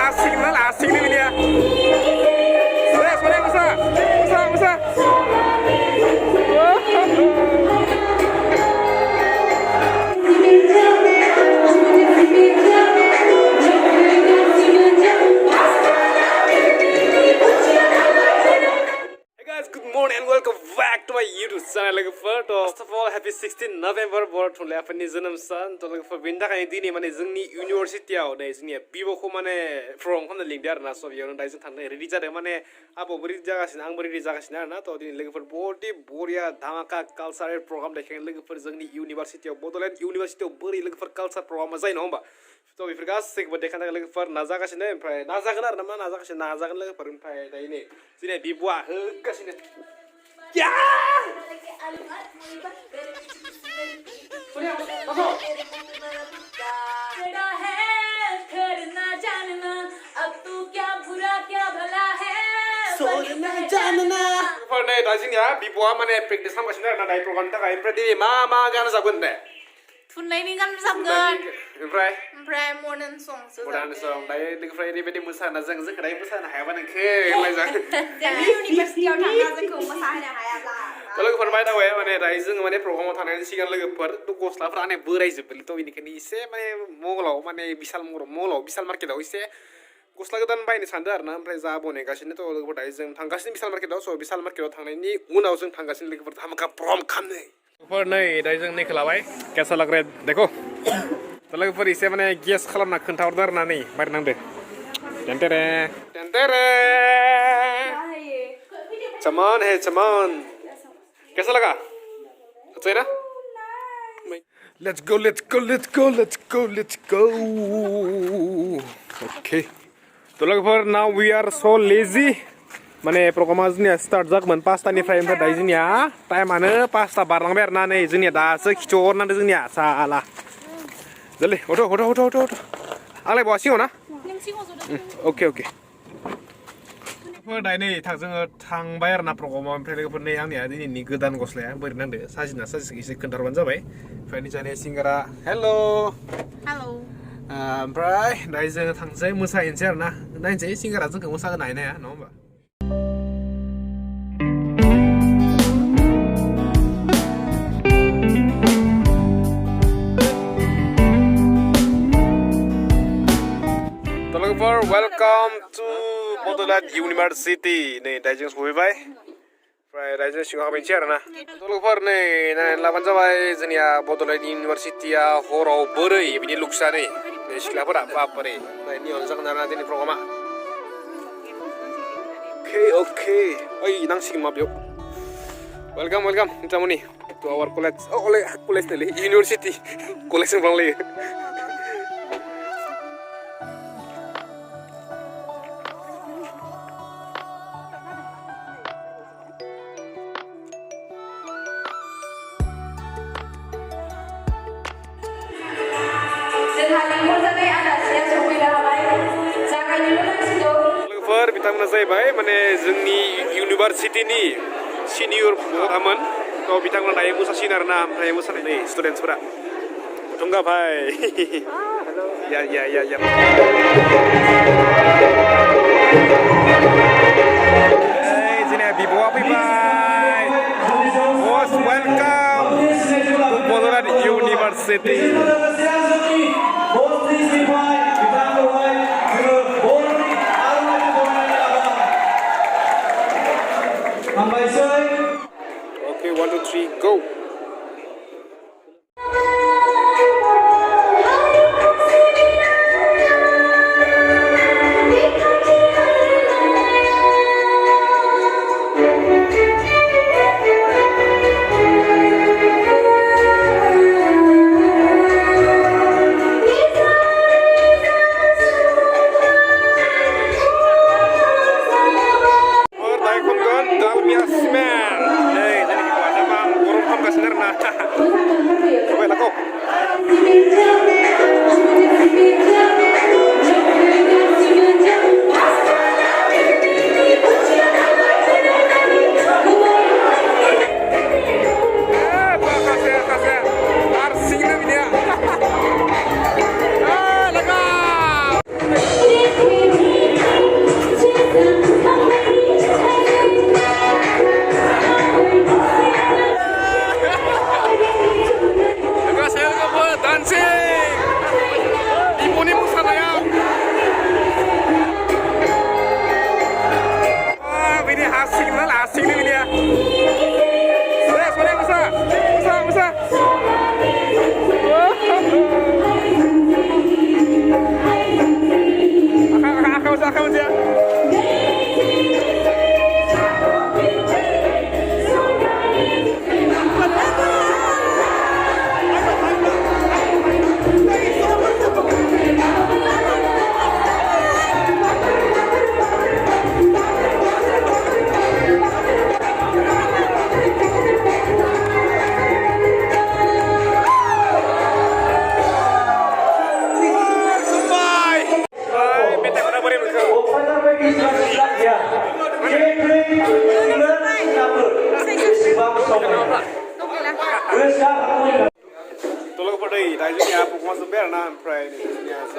asik nih ini ya. Musa. Good morning and welcome back to my YouTube channel. First of all, happy 16 November for thule apni janam san to for binda kai dini mane jungni university aw dai jungni bibo ko mane from khon link dar na so yon dai jung thang ready jare mane abo bari jaga sin ang bari jaga sin na to din lege for body boria dhamaka cultural program dekhen lege for jungni university of Bodoland university of bari lege for culture program jai no ba to if gas sik bade khana lege for nazaga sin prai nazaga na ma nazaga lege for prai dai ne sine bibwa ga sin ya तेरा है करना जानना अब तू क्या बुरा क्या भला है सोना जानना for này đại sinh ya bibwa mane practice ham kasina na dai program ta kai predi ma gan sabun de thun này đi ngăn sắp gần fry modern song modern song dai de fry ni bedi musa na jang jang dai musa na hai ban ke lai jang university of thang na jang musa hai na hai abla to logo for mai da we mane dai jang mane program ta na sigan logo for to gosla fra ne burai jebel to ini kani se mane moglo mane bisal market da ise gosla godan bayni sandar arna oमफ्राय जा बनायगासिनो to logo dai jang thanggasini bisal market da so bisal market थांनायनि उनाव जों थांगासिनो लोगोफोर धामाका प्रम खामनै पर नै दाय जों नै खोलाबाय केसा लाग्रे देखो तो लोगोफोर इसे माने गेस खालामना खोन्थाहरदो आरोना नै बार नांदो टेन्टेरे चमन कैसा लगा अच्छा है ना let's go okay तो लोगोफोर now we are so lazy माने प्रग्रामा जोंनिया स्टार्ट जागोन 5 तानिफ्राय ओमफ्राय दायो जोंनिया टाइमानो 5 ता बारलांबाय आरोना नै जोंनिया दासो खिथहरनांदो जोंनिया साला जल्दी हट आंलाय बहा सिङाव ना ओके लोगोफोर दायो नै जोङो थांबाय आरोना प्रग्रामाव ओमफ्राय लोगोफोर नै आंनिया दिनैनि गोदान गस्लाया बोरै नांदो साजिखो एसे खोन्थाहरबानो जाबाय ओमफ्राय निजाने सिंगारा हेल' ओमफ्राय दायो जोङो थांसै मोसाहैनोसै आरोना नायनोसै सिंगारा जोंखौ मोसाहोनो हायो ना हाया नङा होमबा welcome to Bodoland University नै दाइजों सफैबाय ओमफ्राय दाइजों सिङाव हाबैनोसै आरोना लोगोफोर नै नायनानै लाबानो जाबाय जोंनिया बड'लेण्ड इउनिभारसिटिया हराव बोरै बिदि लुक्सा नै सिख्लाफोरा बापरे नियन जागोन आरोना दिनै प्रग्रामा okay ओइ नांसिगोन मा बेयाव welcome Nitamoni to our college college नै university college बांलायो बिथांमोना जाहैबाय माने जोंनि इउनिभारसिटिनि सिनियर गथ'मोन तो बिथांमोना दायो मोसासिगोन आरोना ओमफ्राय मोसानाय नै स्टुडेन्टसफोरा थुंगा भाई या जोंनिया बिब'आ फैबाय most welcome to Bodoland University Okay, 1, 2, 3, go!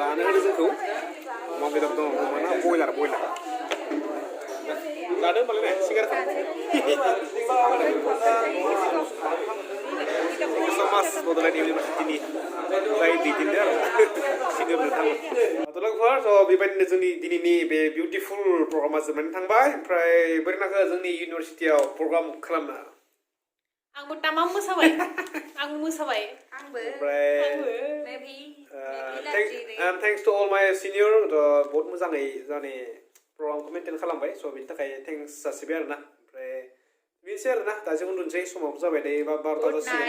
जानो होदों जोंखौ अमा बेदर दङ माना बयलार लादो होमबालाय ने सिगारेट समाज बड'लेण्ड इउनिभारसिटिनि जाय दैदेनदो आरो सिनियर नोंथांमोन थ' लोगोफोर थ' बेबायदिनो जोंनि दिनैनि बे बिउटिफुल प्रग्रामा जोबनानै थांबाय ओमफ्राय बोरै नांखो जोंनि इउनिभारसिटियाव प्रग्राम खालामना आंबो तामाम मोसाबाय आंबो मोसाबाय ओमफ्राय thanks to all my senior बहुत मोजाङै जाने प्रग्रामखौ मेनटेन खालामबाय स' बेनि थाखाय थेंक्स जासिबाय आरोना ओमफ्राय बेनोसै आरोना दा जों उन्दुनोसै समाबो जाबाय दायो 12ता जासिगोन